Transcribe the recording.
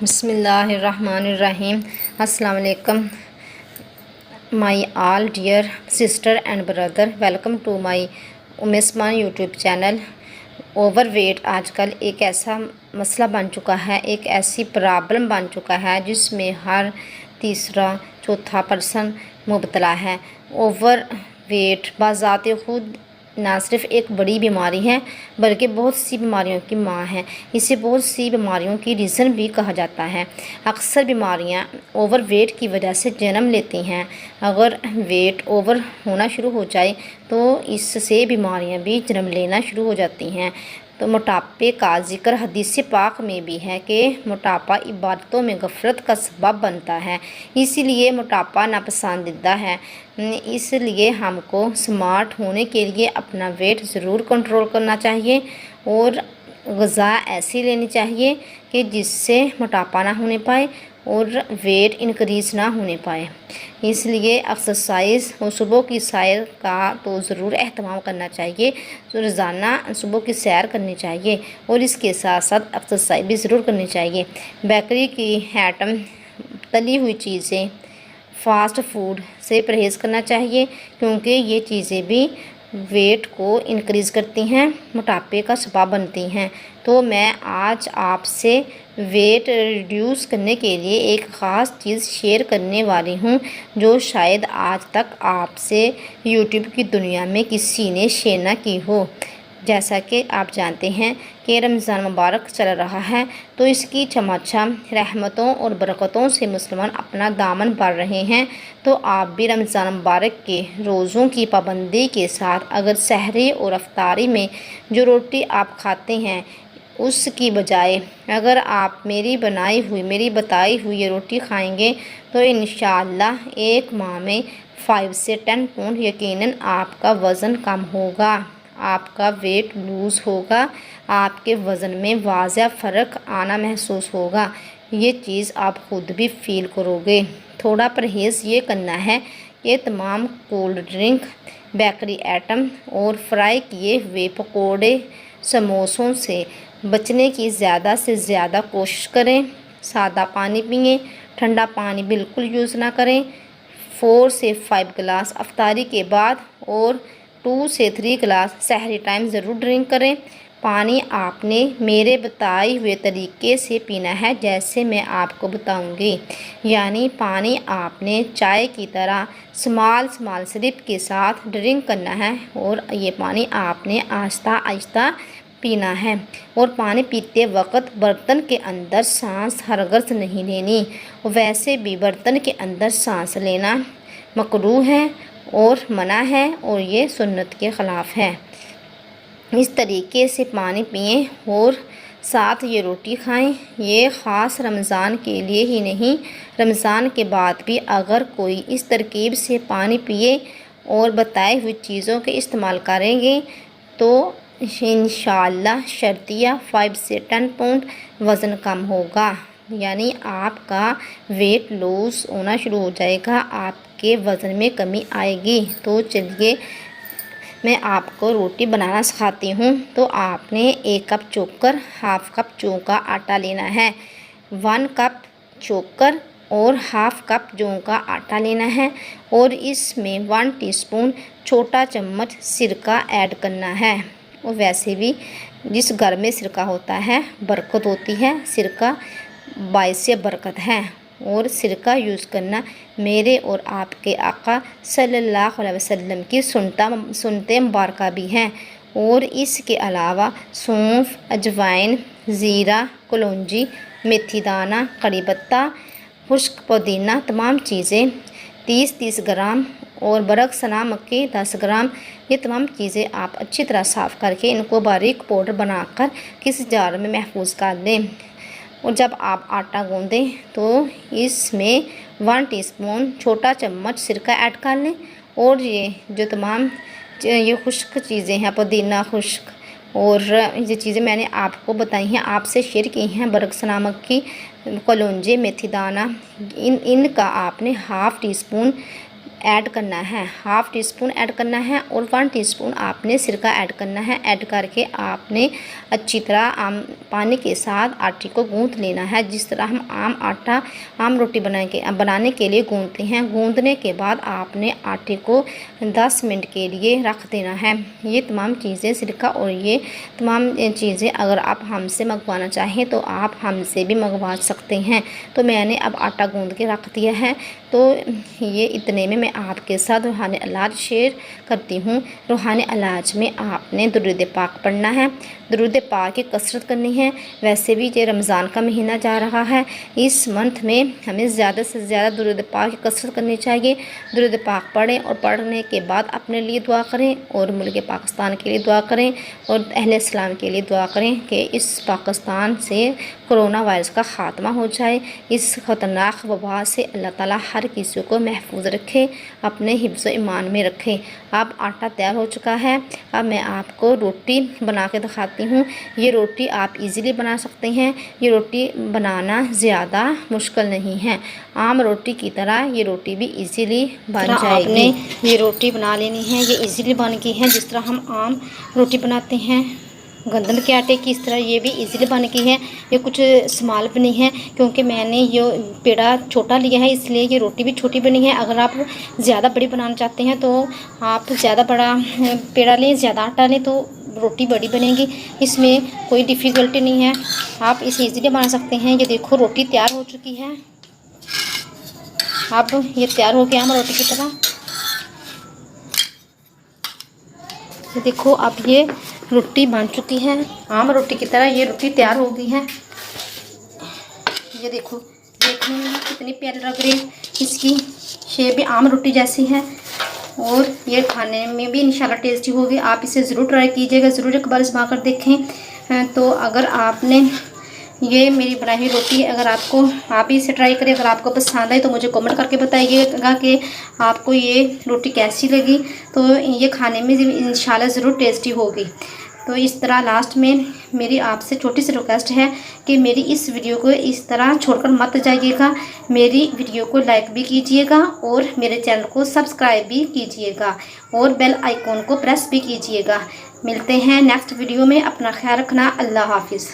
बिस्मिल्लाहिर्रहमानिर्रहीम। अस्सलाम वालेकुम my all dear sister and brother, welcome to my उमेस्मान यूट्यूब चैनल। ओवरवेट आजकल एक ऐसा मसला बन चुका है, एक ऐसी प्रॉब्लम बन चुका है जिसमें हर तीसरा चौथा पर्सन मुब्तला है। ओवरवेट बाज़ाते खुद ना सिर्फ एक बड़ी बीमारी है बल्कि बहुत सी बीमारियों की माँ है। इसे बहुत सी बीमारियों की रीज़न भी कहा जाता है। अक्सर बीमारियाँ ओवरवेट की वजह से जन्म लेती हैं। अगर वेट ओवर होना शुरू हो जाए तो इससे बीमारियाँ भी जन्म लेना शुरू हो जाती हैं। तो मोटापे का जिक्र हदीस पाक में भी है कि मोटापा इबादतों में गफलत का सबब बनता है, इसीलिए मोटापा नापसंदीदा है। इसलिए हमको स्मार्ट होने के लिए अपना वेट ज़रूर कंट्रोल करना चाहिए और ग़िज़ा ऐसी लेनी चाहिए कि जिससे मोटापा ना होने पाए और वेट इंक्रीज़ ना होने पाए। इसलिए एक्सरसाइज और सुबह की सैर का तो ज़रूर एहतमाम करना चाहिए। तो रोज़ाना सुबह की सैर करनी चाहिए और इसके साथ साथ एक्सरसाइज भी ज़रूर करनी चाहिए। बेकरी की आइटम, तली हुई चीज़ें, फ़ास्ट फूड से परहेज़ करना चाहिए क्योंकि ये चीज़ें भी वेट को इंक्रीज़ करती हैं, मोटापे का सबब बनती हैं। तो मैं आज आपसे वेट रिड्यूस करने के लिए एक ख़ास चीज़ शेयर करने वाली हूँ जो शायद आज तक आपसे यूट्यूब की दुनिया में किसी ने शेयर ना की हो। जैसा कि आप जानते हैं कि रमज़ान मुबारक चल रहा है, तो इसकी छमाछम रहमतों और बरकतों से मुसलमान अपना दामन भर रहे हैं। तो आप भी रमज़ान मुबारक के रोज़ों की पाबंदी के साथ अगर सहरी और अफ्तारी में जो रोटी आप खाते हैं उसकी बजाय अगर आप मेरी बताई हुई ये रोटी खाएंगे तो इंशाअल्लाह एक माह में 5 से 10 पाउंड यकीनन आपका वज़न कम होगा, आपका वेट लूज़ होगा, आपके वज़न में वाज़ह फ़र्क आना महसूस होगा। ये चीज़ आप ख़ुद भी फील करोगे। थोड़ा परहेज़ ये करना है कि तमाम कोल्ड ड्रिंक, बेकरी आइटम और फ्राई किए हुए पकोड़े, समोसों से बचने की ज़्यादा से ज़्यादा कोशिश करें। सादा पानी पिएं, ठंडा पानी बिल्कुल यूज़ ना करें। 4 से 5 गिलास अफ्तारी के बाद और 2 से 3 गिलास सहरी टाइम ज़रूर ड्रिंक करें। पानी आपने मेरे बताए हुए तरीके से पीना है जैसे मैं आपको बताऊंगी, यानी पानी आपने चाय की तरह स्मॉल सिप के साथ ड्रिंक करना है और ये पानी आपने आहिस्ता आहिस्ता पीना है। और पानी पीते वक्त बर्तन के अंदर सांस हरगिज़ नहीं लेनी। वैसे भी बर्तन के अंदर सांस लेना मकरूह है और मना है और ये सुन्नत के ख़िलाफ़ है। इस तरीके से पानी पिएं और साथ ये रोटी खाएं। ये ख़ास रमज़ान के लिए ही नहीं, रमज़ान के बाद भी अगर कोई इस तरकीब से पानी पिए और बताए हुई चीज़ों के इस्तेमाल करेंगे तो इंशाअल्लाह शर्तिया 5 से 10 पाउंड वज़न कम होगा, यानी आपका वेट लॉस होना शुरू हो जाएगा, आपके वज़न में कमी आएगी। तो चलिए मैं आपको रोटी बनाना सिखाती हूँ। तो आपने 1 कप चोकर, हाफ़ कप जौ का आटा लेना है, 1 कप चोकर और हाफ़ कप जौ का आटा लेना है और इसमें 1 टीस्पून छोटा चम्मच सिरका ऐड करना है। और वैसे भी जिस घर में सिरका होता है बरकत होती है, सिरका बाइसे बरकत है और सिरका यूज़ करना मेरे और आपके आका सल्लल्लाहु अलैहि वसल्लम की सुन्नते मुबारका भी हैं। और इसके अलावा सौंफ, अजवाइन, ज़ीरा, कलौंजी, मेथी दाना, कड़ी पत्ता, खुश्क पुदीना, तमाम चीज़ें 30 ग्राम और बरक सना मक्की 10 ग्राम। ये तमाम चीज़ें आप अच्छी तरह साफ़ करके इनको बारीक पाउडर बनाकर किसी जार में महफूज कर दें। और जब आप आटा गूँधें तो इसमें 1 टीस्पून छोटा चम्मच सिरका ऐड कर लें और ये जो तमाम ये खुश्क चीज़ें हैं, पुदीना खुश्क और ये चीज़ें मैंने आपको बताई हैं, आपसे शेयर की हैं, बरक्स नमक की कलौंजी, मेथी दाना, इनका आपने हाफ़ टी स्पून ऐड करना है, हाफ़ टी स्पून ऐड करना है और 1 टीस्पून आपने सिरका ऐड करना है। ऐड करके आपने अच्छी तरह पानी के साथ आटे को गूँथ लेना है, जिस तरह हम आम रोटी बनाने के लिए गूँथते हैं। गूँथने के बाद आपने आटे को 10 मिनट के लिए रख देना है। ये तमाम चीज़ें सिरका और ये तमाम चीज़ें अगर आप हमसे मंगवाना चाहें तो आप हमसे भी मंगवा सकते हैं। तो मैंने अब आटा गूँथ के रख दिया है। तो ये इतने में मैं आपके साथ रूहानी इलाज शेयर करती हूँ। रूहानी इलाज में आपने दुरूद पाक पढ़ना है, दुरूद पाक की कसरत करनी है। वैसे भी ये रमज़ान का महीना जा रहा है, इस मंथ में हमें ज़्यादा से ज़्यादा दुरूद पाक की कसरत करनी चाहिए। दुरूद पाक पढ़ें और पढ़ने के बाद अपने लिए दुआ करें और मुल्क पाकिस्तान के लिए दुआ करें और अहले इस्लाम के लिए दुआ करें कि इस पाकिस्तान से कोरोना वायरस का ख़ात्मा हो जाए। इस ख़तरनाक वबा से अल्लाह ताला हर किसी को महफूज रखे, अपने हिफ्ज़ ईमान में रखे। अब आटा तैयार हो चुका है। अब मैं आपको रोटी बना के दिखाती हूँ। ये रोटी आप इजीली बना सकते हैं। ये रोटी बनाना ज़्यादा मुश्किल नहीं है, आम रोटी की तरह ये रोटी भी इजीली बन जाएगी। आपने ये रोटी बना लेनी है, ये इजीली बन गई है। जिस तरह हम आम रोटी बनाते हैं गंदम के आटे की, इस तरह ये भी इजीली बन गई है। ये कुछ स्मॉल बनी है क्योंकि मैंने ये पेड़ा छोटा लिया है, इसलिए ये रोटी भी छोटी बनी है। अगर आप ज़्यादा बड़ी बनाना चाहते हैं तो आप ज़्यादा बड़ा पेड़ा लें, ज़्यादा आटा लें तो रोटी बड़ी बनेगी। इसमें कोई डिफ़िकल्टी नहीं है, आप इसे ईज़िली बना सकते हैं। ये देखो रोटी तैयार हो चुकी है। अब ये तैयार हो गया हम रोटी की तरह। ये देखो अब ये रोटी बन चुकी है, आम रोटी की तरह ये रोटी तैयार हो गई है। ये देखो देखने में कितनी प्यारी लग रही है, इसकी शेप भी आम रोटी जैसी है और ये खाने में भी इंशाल्लाह टेस्टी होगी। आप इसे ज़रूर ट्राई कीजिएगा, ज़रूर एक बार इस्तेमाल कर देखें। तो अगर आपने ये मेरी बनाई हुई रोटी अगर आप भी इसे ट्राई करें, अगर आपको पसंद आए तो मुझे कमेंट करके बताइएगा कि आपको ये रोटी कैसी लगी। तो ये खाने में इंशाल्लाह ज़रूर टेस्टी होगी। तो इस तरह लास्ट में मेरी आपसे छोटी सी रिक्वेस्ट है कि मेरी इस वीडियो को इस तरह छोड़कर मत जाइएगा। मेरी वीडियो को लाइक भी कीजिएगा और मेरे चैनल को सब्सक्राइब भी कीजिएगा और बेल आइकॉन को प्रेस भी कीजिएगा। मिलते हैं नेक्स्ट वीडियो में। अपना ख्याल रखना। अल्लाह हाफिज़।